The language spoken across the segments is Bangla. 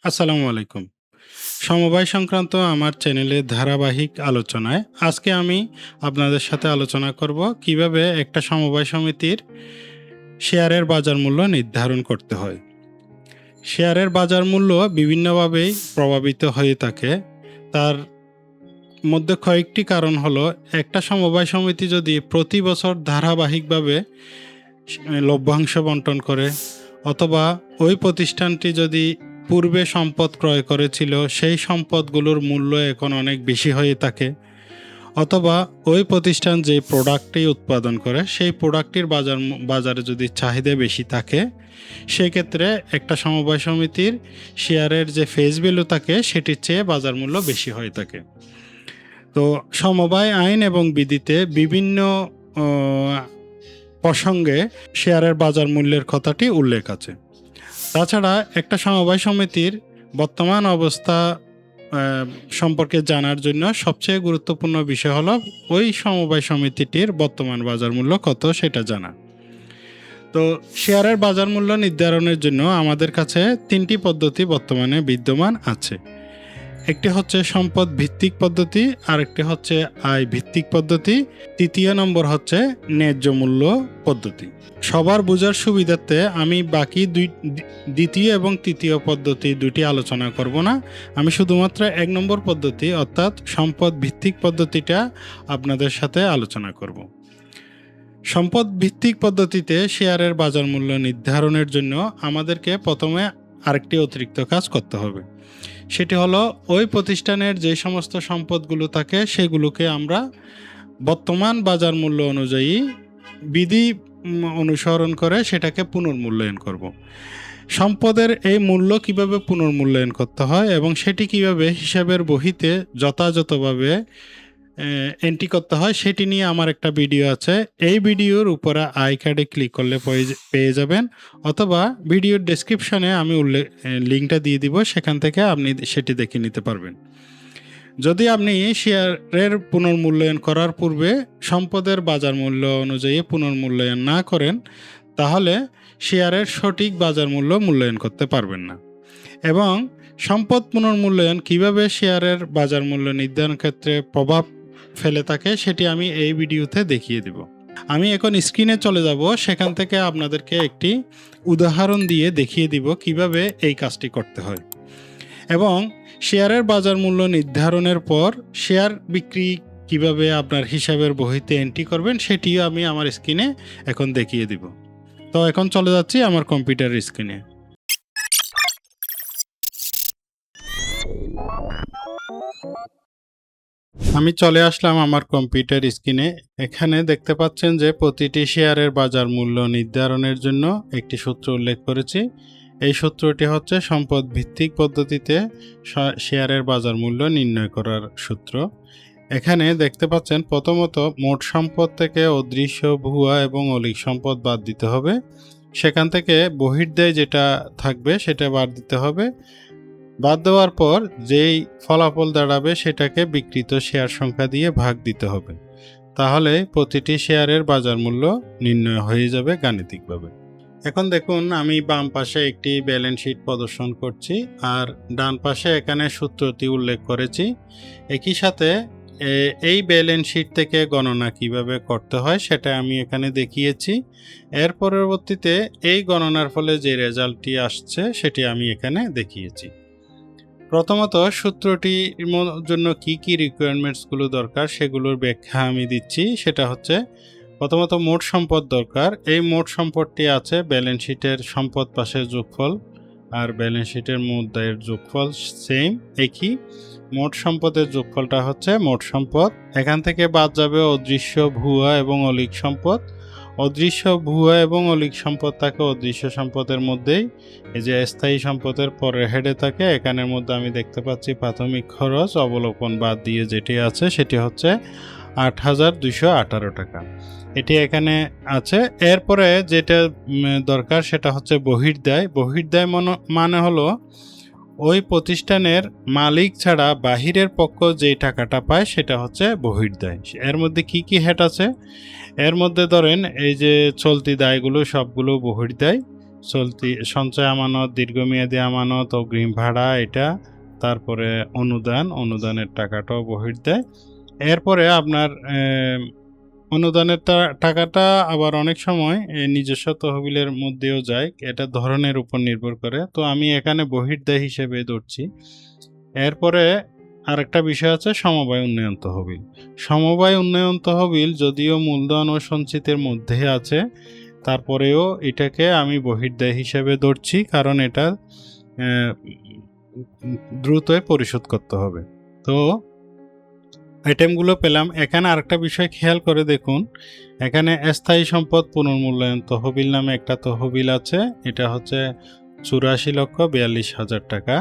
আসসালামু আলাইকুম। সমবায় সংক্রান্ত আমার চ্যানেলে ধারাবাহিক আলোচনায় আজকে আমি আপনাদের সাথে আলোচনা করব কিভাবে একটা সমবায় সমিতির শেয়ারের বাজার মূল্য নির্ধারণ করতে হয়। শেয়ারের বাজার মূল্য বিভিন্নভাবেই প্রভাবিত হয়ে থাকে। তার মধ্যে কয়েকটি কারণ হলো, একটা সমবায় সমিতি যদি প্রতি বছর ধারাবাহিকভাবে লভ্যাংশ বন্টন করে, অথবা ওই প্রতিষ্ঠানটি যদি পূর্বে সম্পদ ক্রয় করেছিল সেই সম্পদগুলোর মূল্য এখন অনেক বেশি হয়ে থাকে, অথবা ওই প্রতিষ্ঠান যে প্রোডাক্টটি উৎপাদন করে সেই প্রোডাক্টটির বাজারে যদি চাহিদা বেশি থাকে, সেক্ষেত্রে একটা সমবায় সমিতির শেয়ারের যে ফেস ভ্যালু থাকে সেটির চেয়ে বাজার মূল্য বেশি হয়ে থাকে। তো সমবায় আইন এবং বিধিতে বিভিন্ন প্রসঙ্গে শেয়ারের বাজার মূল্যের কথাটি উল্লেখ আছে। তাছাড়া একটা সমবায় সমিতির বর্তমান অবস্থা সম্পর্কে জানার জন্য সবচেয়ে গুরুত্বপূর্ণ বিষয় হলো ওই সমবায় সমিতিটির বর্তমান বাজার মূল্য কত সেটা জানা। তো শেয়ারের বাজার মূল্য নির্ধারণের জন্য আমাদের কাছে তিনটি পদ্ধতি বর্তমানে বিদ্যমান আছে। একটি হচ্ছে সম্পদ ভিত্তিক পদ্ধতি, আরেকটি হচ্ছে আয় ভিত্তিক পদ্ধতি, তৃতীয় নম্বর হচ্ছে ন্যায্য মূল্য পদ্ধতি। সবার বোঝার সুবিধার্থে আমি বাকি দ্বিতীয় এবং তৃতীয় পদ্ধতি দুটি আলোচনা করব না। আমি শুধুমাত্র এক নম্বর পদ্ধতি অর্থাৎ সম্পদ ভিত্তিক পদ্ধতিটা আপনাদের সাথে আলোচনা করব। সম্পদ ভিত্তিক পদ্ধতিতে শেয়ারের বাজার মূল্য নির্ধারণের জন্য আমাদেরকে প্রথমে আরেকটি অতিরিক্ত কাজ করতে হবে। সেটি হলো ওই প্রতিষ্ঠানের যে সমস্ত সম্পদগুলো থাকে সেগুলোকে আমরা বর্তমান বাজার মূল্য অনুযায়ী বিধি অনুসরণ করে সেটাকে পুনর্মূল্যায়ন করব। সম্পদের এই মূল্য কিভাবে পুনর্মূল্যায়ন করতে হয় এবং সেটি কিভাবে হিসাবের বহিতে যথাযথভাবে এন্ট্রি করতে হয় সেটি নিয়ে আমার একটা ভিডিও আছে। এই ভিডিওর উপরে আই কার্ডে ক্লিক করলে পেয়ে যাবেন, অথবা ভিডিওর ডেসক্রিপশনে আমি লিঙ্কটা দিয়ে দিব, সেখান থেকে আপনি সেটি দেখে নিতে পারবেন। যদি আপনি শেয়ারের পুনর্মূল্যায়ন করার পূর্বে সম্পদের বাজার মূল্য অনুযায়ী পুনর্মূল্যায়ন না করেন, তাহলে শেয়ারের সঠিক বাজার মূল্য মূল্যায়ন করতে পারবেন না। এবং সম্পদ পুনর্মূল্যায়ন কিভাবে শেয়ারের বাজার মূল্য নির্ধারণ ক্ষেত্রে প্রভাব ফেলে থাকে সেটি আমি এই ভিডিওতে দেখিয়ে দিব। আমি এখন স্ক্রিনে চলে যাব, সেখান থেকে আপনাদেরকে একটি উদাহরণ দিয়ে দেখিয়ে দিব কিভাবে এই কাজটি করতে হয়। এবং শেয়ারের বাজার মূল্য নির্ধারণের পর শেয়ার বিক্রি কিভাবে আপনার হিসাবের বহিতে এন্ট্রি করবেন সেটিও আমি আমার স্ক্রিনে এখন দেখিয়ে দিব। তো এখন চলে যাচ্ছি আমার কম্পিউটার স্ক্রিনে। আমি চলে আসলাম আমার কম্পিউটার স্ক্রিনে। এখানে দেখতে পাচ্ছেন যে প্রতিটি শেয়ারের বাজার মূল্য নির্ধারণের জন্য একটি সূত্র উল্লেখ করেছি। এই সূত্রটি হচ্ছে সম্পদ ভিত্তিক পদ্ধতিতে শেয়ারের বাজার মূল্য নির্ণয় করার সূত্র। এখানে দেখতে পাচ্ছেন প্রথমত মোট সম্পদ থেকে অদৃশ্য, ভুয়া এবং অলীক সম্পদ বাদ দিতে হবে। সেখান থেকে বহির্দেয় যেটা থাকবে সেটা বাদ দিতে হবে। বাদ দেওয়ার পর যেই ফলাফল দাঁড়াবে সেটাকে বিক্রিত শেয়ার সংখ্যা দিয়ে ভাগ দিতে হবে। তাহলে প্রতিটি শেয়ারের বাজার মূল্য নির্ণয় হয়ে যাবে গাণিতিকভাবে। এখন দেখুন, আমি বাম পাশে একটি ব্যালেন্স শিট প্রদর্শন করছি আর ডান পাশে এখানে সূত্রটি উল্লেখ করেছি। একই সাথে এই ব্যালেন্স শিট থেকে গণনা কিভাবে করতে হয় সেটা আমি এখানে দেখিয়েছি। এর পরবর্তীতে এই গণনার ফলে যে রেজাল্টটি আসছে সেটি আমি এখানে দেখিয়েছি। প্রথমত সূত্রটির জন্য কি কি রিকোয়ারমেন্টসগুলো দরকার সেগুলোর ব্যাখ্যা আমি দিচ্ছি। সেটা হচ্ছে প্রথমত মোট সম্পদ দরকার। এই মোট সম্পদটি আছে ব্যালেন্স শিটের সম্পদ পাশের যোগফল আর ব্যালেন্স শিটের মোট দায়ের যোগফল সেম একই। মোট সম্পদের যোগফলটা হচ্ছে মোট সম্পদ। এখান থেকে বাদ যাবে অদৃশ্য, ভুয়া এবং অলীক সম্পদ। অদৃশ্য, ভুয়া এবং অলীক সম্পদ থাকে অদৃশ্য সম্পদের মধ্যেই। এই যে স্থায়ী সম্পদের পরের হেডে থাকে, এখানের মধ্যে আমি দেখতে পাচ্ছি প্রাথমিক খরচ অবলোকন বাদ দিয়ে যেটি আছে সেটি হচ্ছে ৮,২১৮ টাকা। এটি এখানে আছে। এরপরে যেটা দরকার সেটা হচ্ছে বহির্দায়। বহির্দায় মানে হলো ওই প্রতিষ্ঠানের মালিক ছাড়া বাহিরের পক্ষ যে টাকাটা পায় সেটা হচ্ছে বহির্দায়। এর মধ্যে কি কি হেড আছে? এর মধ্যে ধরেন এই যে চলতি দায়গুলো সবগুলো বহির্দায়। চলতি সঞ্চয় আমানত, দীর্ঘমেয়াদী আমানত, অগ্রিম ভাড়া এটা, তারপরে অনুদানের টাকাটাও বহির্দেয়। এরপরে আপনার অনুদানের টাকাটা আবার অনেক সময় নিজস্ব তহবিলের মধ্যেও যায়, এটা ধরনের উপর নির্ভর করে। তো আমি এখানে বহির্দেয় হিসেবে ধরছি। এরপরে আরেকটা বিষয় আছে সমবায় উন্নয়ন তহবিল। সমবায় উন্নয়ন তহবিল যদিও মূলধন ও সঞ্চিতের মধ্যে আছে, তারপরেও এটাকে আমি বহির্দেয় হিসেবে ধরছি, কারণ এটা দ্রুতই পরিশোধ করতে হবে। তো আইটেমগুলো পেলাম। এখানে আরেকটা বিষয় খেয়াল করে দেখুন, এখানে স্থায়ী সম্পদ পুনর্মূল্যায়ন তহবিল নামে একটা তহবিল আছে। এটা হচ্ছে 84,42,000 টাকা।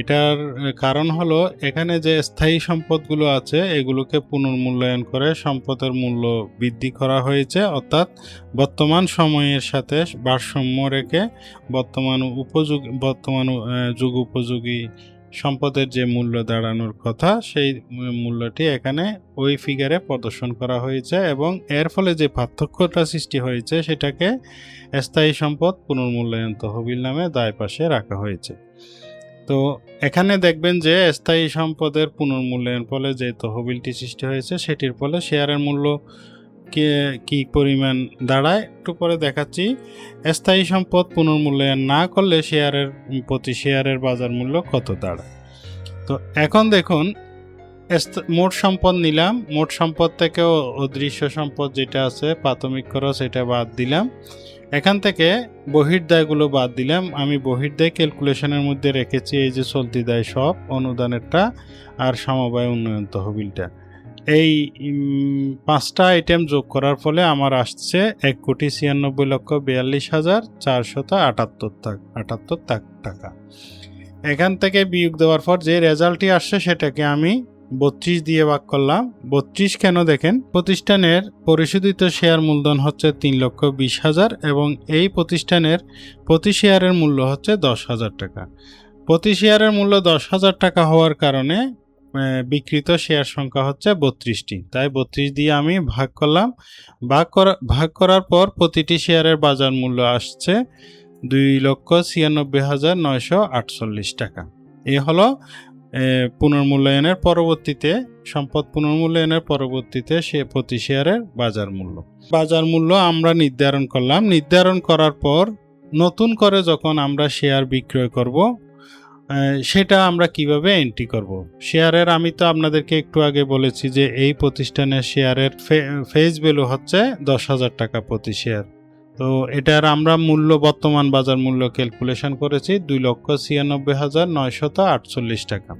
এটার কারণ হলো এখানে যে স্থায়ী সম্পদগুলো আছে এগুলোকে পুনর্মূল্যায়ন করে সম্পদের মূল্য বৃদ্ধি করা হয়েছে, অর্থাৎ বর্তমান সময়ের সাথে ভারসাম্য রেখে বর্তমান যুগ উপযোগী সম্পদের যে মূল্য দাঁড়ানোর কথা সেই মূল্যটি এখানে ওই ফিগারে প্রদর্শন করা হয়েছে, এবং এর ফলে যে পার্থক্যটা সৃষ্টি হয়েছে সেটাকে স্থায়ী সম্পদ পুনর্মূল্যায়ন তহবিল নামে দায় পাশে রাখা হয়েছে। তো এখানে দেখবেন যে স্থায়ী সম্পদের পুনর্মূল্যায়ন ফলে যে তহবিলটি সৃষ্টি হয়েছে সেটির ফলে শেয়ারের মূল্য কি পরিমাণ দাঁড়ায় একটু পরে দেখাচ্ছি। স্থায়ী সম্পদ পুনর্মূল্যায়ন না করলে প্রতি শেয়ারের বাজার মূল্য কত দাঁড়ায়। তো এখন দেখুন, মোট সম্পদ নিলাম, মোট সম্পদ থেকেও অদৃশ্য সম্পদ যেটা আছে প্রাথমিক খরচ এটা বাদ দিলাম, এখান থেকে বহির্দায়গুলো বাদ দিলাম। আমি বহির্দায় ক্যালকুলেশনের মধ্যে রেখেছি এই যে চলতি দায় সব, অনুদানেরটা আর সমবায় উন্নয়ন তহবিলটা। এই 5টা আইটেম যোগ করার ফলে আমার আসছে 1,96,42,478 টাকা। এখান থেকে বিয়োগ দেওয়ার পর যে রেজাল্টটি আসছে সেটাকে আমি 32 দিয়ে ভাগ করলাম। 32 কেন দেখেন, প্রতিষ্ঠানের পরিশোধিত শেয়ার মূলধন হচ্ছে 3,20,000 এবং এই প্রতিষ্ঠানের প্রতি শেয়ারের মূল্য হচ্ছে 10,000 টাকা। প্রতি শেয়ারের মূল্য 10,000 টাকা হওয়ার কারণে বিক্রিত শেয়ার সংখ্যা হচ্ছে 32টি, তাই 32 দিয়ে আমি ভাগ করলাম। ভাগ করার পর প্রতিটি শেয়ারের বাজার মূল্য আসছে 2,96,948 টাকা। এই হলো পুনর্মূল্যায়নের পরবর্তীতে, সম্পদ পুনর্মূল্যায়নের পরবর্তীতে সে প্রতি শেয়ারের বাজার মূল্য আমরা নির্ধারণ করলাম। নির্ধারণ করার পর নতুন করে যখন আমরা শেয়ার বিক্রয় করব সেটা আমরা কিভাবে এন্ট্রি করব। শেয়ারের আমি তো আপনাদেরকে একটু আগে বলেছি যে এই প্রতিষ্ঠানের শেয়ারের ফেস ভ্যালু হচ্ছে 10,000 টাকা প্রতি শেয়ার। তো এটার আমরা বর্তমান বাজার মূল্য ক্যালকুলেশন করেছি 2,96,948 টাকা।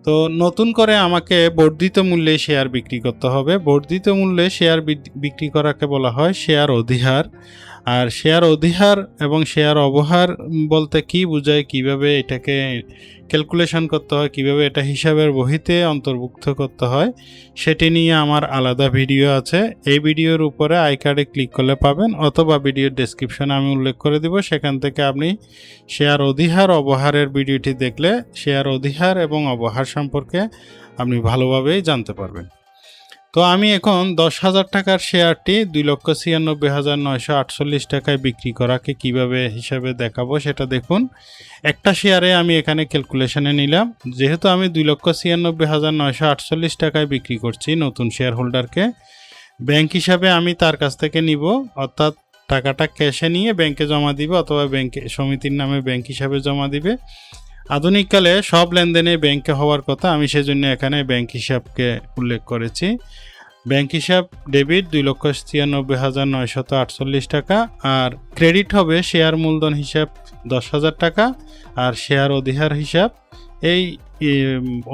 তো নতুন করে আমাকে বর্ধিত মূল্যে শেয়ার বিক্রি করতে হবে। বর্ধিত মূল্যে শেয়ার বিক্রি করাকে বলা হয় শেয়ার অধিহার। আর শেয়ার অধিহার এবং শেয়ার অবহার বলতে কি বোঝায়, কিভাবে এটাকে ক্যালকুলেশন করতে হয়, কিভাবে এটা হিসাবের বহিতে অন্তর্ভুক্ত করতে হয়, সেটি নিয়ে আমার আলাদা ভিডিও আছে। এই ভিডিওর উপরে আই কার্ডে ক্লিক করলে পাবেন, অথবা ভিডিওর ডেসক্রিপশনে আমি উল্লেখ করে দিব, সেখান থেকে আপনি শেয়ার অধিহার অবহারের ভিডিওটি দেখলে শেয়ার অধিহার এবং অবহার সম্পর্কে আপনি ভালোভাবেই জানতে পারবেন। তো আমি এখন 10,000 টাকার শেয়ারটি 2,96,948 টাকায় বিক্রি করাকে কিভাবে হিসাবে দেখাবো সেটা দেখুন। একটা শেয়ারে আমি এখানে ক্যালকুলেশনে নিলাম, যেহেতু আমি 2,96,948 টাকায় বিক্রি করছি নতুন শেয়ার হোল্ডারকে, ব্যাংক হিসাবে আমি তার কাছ থেকে নিব, অর্থাৎ টাকাটা ক্যাশে নিয়ে ব্যাংকে জমা দিবে, অথবা ব্যাংকে সমিতির নামে ব্যাংক হিসাবে জমা দিবে। আধুনিককালে সব লেনদেনে ব্যাংকে হওয়ার কথা, আমি সেজন্য এখানে ব্যাংক হিসাবকে উল্লেখ করেছি। ব্যাংক হিসাব ডেবিট 2,96,948 টাকা, আর ক্রেডিট হবে শেয়ার মূলধন হিসাব 10,000 টাকা, আর শেয়ার অধিহার হিসাব এই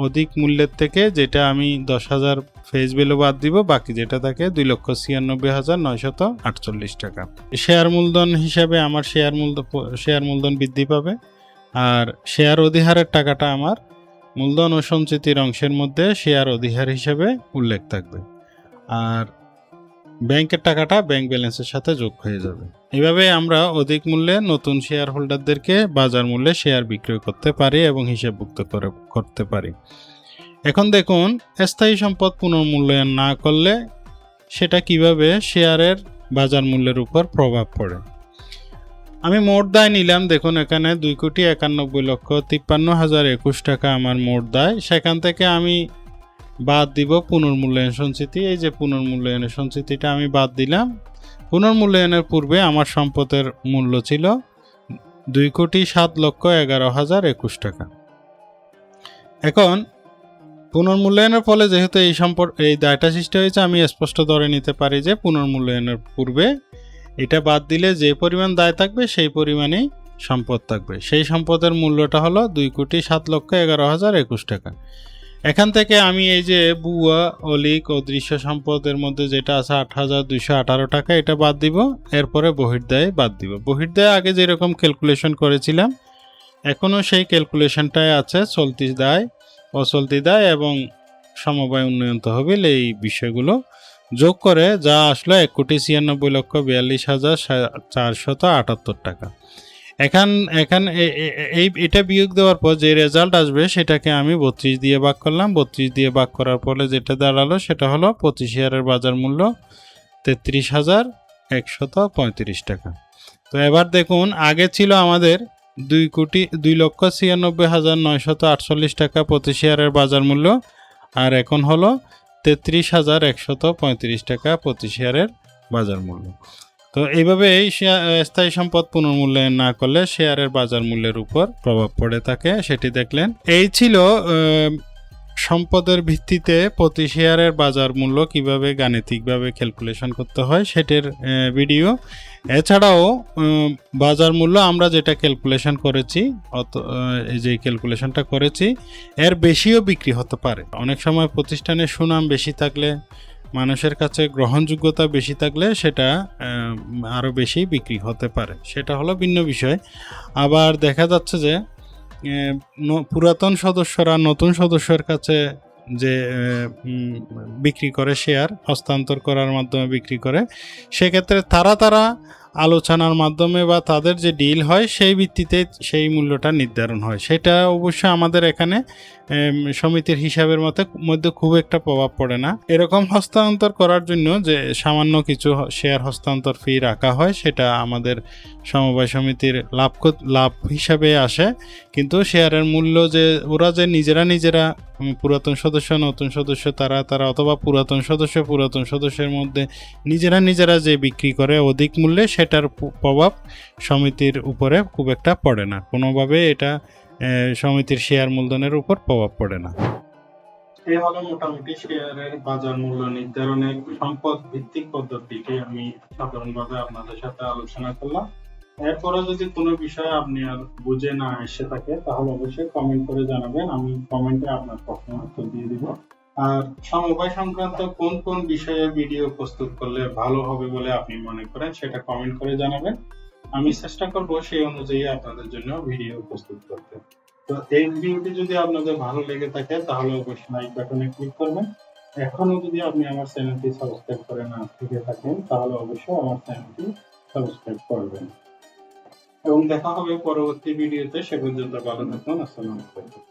অধিক মূল্যের থেকে যেটা আমি 10,000 ফেস ভ্যালু বাদ দিব, বাকি যেটা থাকে 2,96,948 টাকা। শেয়ার মূলধন হিসাবে আমার শেয়ার মূলধন বৃদ্ধি পাবে, আর শেয়ার অধিহারের টাকাটা আমার মূলধন ও সঞ্চিতির অংশের মধ্যে শেয়ার অধিহার হিসেবে উল্লেখ থাকবে, আর ব্যাংকের টাকাটা ব্যাংক ব্যালেন্সের সাথে যোগ হয়ে যাবে। এভাবে আমরা অধিক মূল্যে নতুন শেয়ার হোল্ডারদেরকে বাজার মূল্যে শেয়ার বিক্রয় করতে পারি এবং হিসাবভুক্ত করতে পারি। এখন দেখুন, স্থায়ী সম্পদ পুনর্মূল্যায়ন না করলে সেটা কিভাবে শেয়ারের বাজার মূল্যের উপর প্রভাব পড়ে। আমি মোট দায় নিলাম, দেখুন এখানে 2,91,53,021 টাকা আমার মোট দায়। সেখান থেকে আমি বাদ দিব পুনর্মূল্যায়ন সঞ্চিতি। এই যে পুনর্মূল্যায়নের সঞ্চিতিটা আমি বাদ দিলাম। পুনর্মূল্যায়নের পূর্বে আমার সম্পদের মূল্য ছিল 2,07,11,021 টাকা। এখন পুনর্মূল্যায়নের ফলে যেহেতু এই দায়টা সৃষ্টি হয়েছে, আমি স্পষ্ট ধরে নিতে পারি যে পুনর্মূল্যায়নের পূর্বে এটা বাদ দিলে যে পরিমাণ দায় থাকবে সেই পরিমাণেই সম্পদ থাকবে। সেই সম্পদের মূল্যটা হলো 2,07,11,021 টাকা। এখান থেকে আমি এই যে বুয়া, অলিক, অদৃশ্য সম্পদের মধ্যে যেটা আছে 8,218 টাকা, এটা বাদ দিব। এরপরে বহির্দায় বাদ দিব। বহির্দায় আগে যেরকম ক্যালকুলেশন করেছিলাম এখনও সেই ক্যালকুলেশনটাই আছে। চলতি দায়, অচলতি দায় এবং সমবায় উন্নয়ন তহবিল, এই বিষয়গুলো যোগ করে যা আসলো 1,96,42,478 টাকা। এটা বিয়োগ দেওয়ার পর যে রেজাল্ট আসবে সেটাকে আমি 32 দিয়ে ভাগ করলাম। 32 দিয়ে ভাগ করার ফলে যেটা দাঁড়ালো সেটা হলো 25 শেয়ারের বাজার মূল্য 33,135 টাকা। তো এবার দেখুন, আগে ছিল আমাদের 2,96,948 টাকা 25 শেয়ারের বাজার মূল্য, আর এখন হলো 33,135 টাকা 25 শেয়ারের বাজার মূল্য। তো এইভাবে এই স্থায়ী সম্পদ পুনর্মূল্যায়ন না করলে শেয়ারের বাজার মূল্যের উপর প্রভাব পড়ে থাকে, সেটি দেখলেন। এই ছিল সম্পদের ভিত্তিতে প্রতি শেয়ারের বাজার মূল্য কিভাবে গাণিতিকভাবে ক্যালকুলেশন করতে হয় সেটির ভিডিও। এছাড়াও বাজার মূল্য আমরা যেটা ক্যালকুলেশন করেছি, যে ক্যালকুলেশনটা করেছি এর বেশিও বিক্রি হতে পারে। অনেক সময় প্রতিষ্ঠানের সুনাম বেশি থাকলে, মানুষের কাছে গ্রহণযোগ্যতা বেশি থাকলে সেটা আরও বেশি বিক্রি হতে পারে, সেটা হলো ভিন্ন বিষয়। আবার দেখা যাচ্ছে যে পুরাতন সদস্যরা নতুন সদস্যের কাছে যে বিক্রি করে, শেয়ার হস্তান্তর করার মাধ্যমে বিক্রি করে, সেক্ষেত্রে তারা আলোচনার মাধ্যমে বা তাদের যে ডিল হয় সেই ভিত্তিতে সেই মূল্যটা নির্ধারণ হয়। সেটা অবশ্য আমাদের এখানে সমিতির হিসাবের মধ্যে খুব একটা প্রভাব পড়ে না। এরকম হস্তান্তর করার জন্য যে সামান্য কিছু শেয়ার হস্তান্তর ফি রাখা হয়, সেটা আমাদের সমবায় সমিতির লাভ হিসাবে আসে। কিন্তু শেয়ারের মূল্য যে ওরা যে নিজেরা পুরাতন সদস্য নতুন সদস্য তারা অথবা পুরাতন সদস্যের মধ্যে নিজেরা যে বিক্রি করে অধিক মূল্যে, সেটার প্রভাব সমিতির উপরে খুব একটা পড়ে না। কোনোভাবে এটা সমিতির শেয়ার মূলধনের উপর প্রভাব পড়ে না। এই হলো মোটামুটি শেয়ারের বাজার মূল্য নির্ধারণের সম্পদ ভিত্তিক পদ্ধতিটি আমি সাধারণভাবে আপনাদের সাথে আলোচনা করলাম। এরপরে যদি কোনো বিষয় আপনি আর বুঝে না এসে থাকে তাহলে অবশ্যই কমেন্ট করে জানাবেন, আমি কমেন্টে আপনার প্রশ্নের উত্তর দিয়ে দিব। আর সমবায় সংক্রান্ত কোন বিষয়ে ভিডিও প্রস্তুত করলে ভালো হবে বলে আপনি মনে করেন সেটা কমেন্ট করে জানাবেন। আমি চেষ্টা করব সেই অনুযায়ী আপনাদের জন্য ভিডিও প্রস্তুত করতে। তো এই ভিডিওটি যদি আপনাদের ভালো লেগে থাকে তাহলে অবশ্যই লাইক বাটনে ক্লিক করবেন। এখনো যদি আপনি আমার চ্যানেলটি সাবস্ক্রাইব করে না থেকে থাকেন তাহলে অবশ্যই আমার চ্যানেলটি সাবস্ক্রাইব করবেন। এবং দেখা হবে পরবর্তী ভিডিওতে। সে পর্যন্ত ভালো থাকুন। আসসালামু আলাইকুম।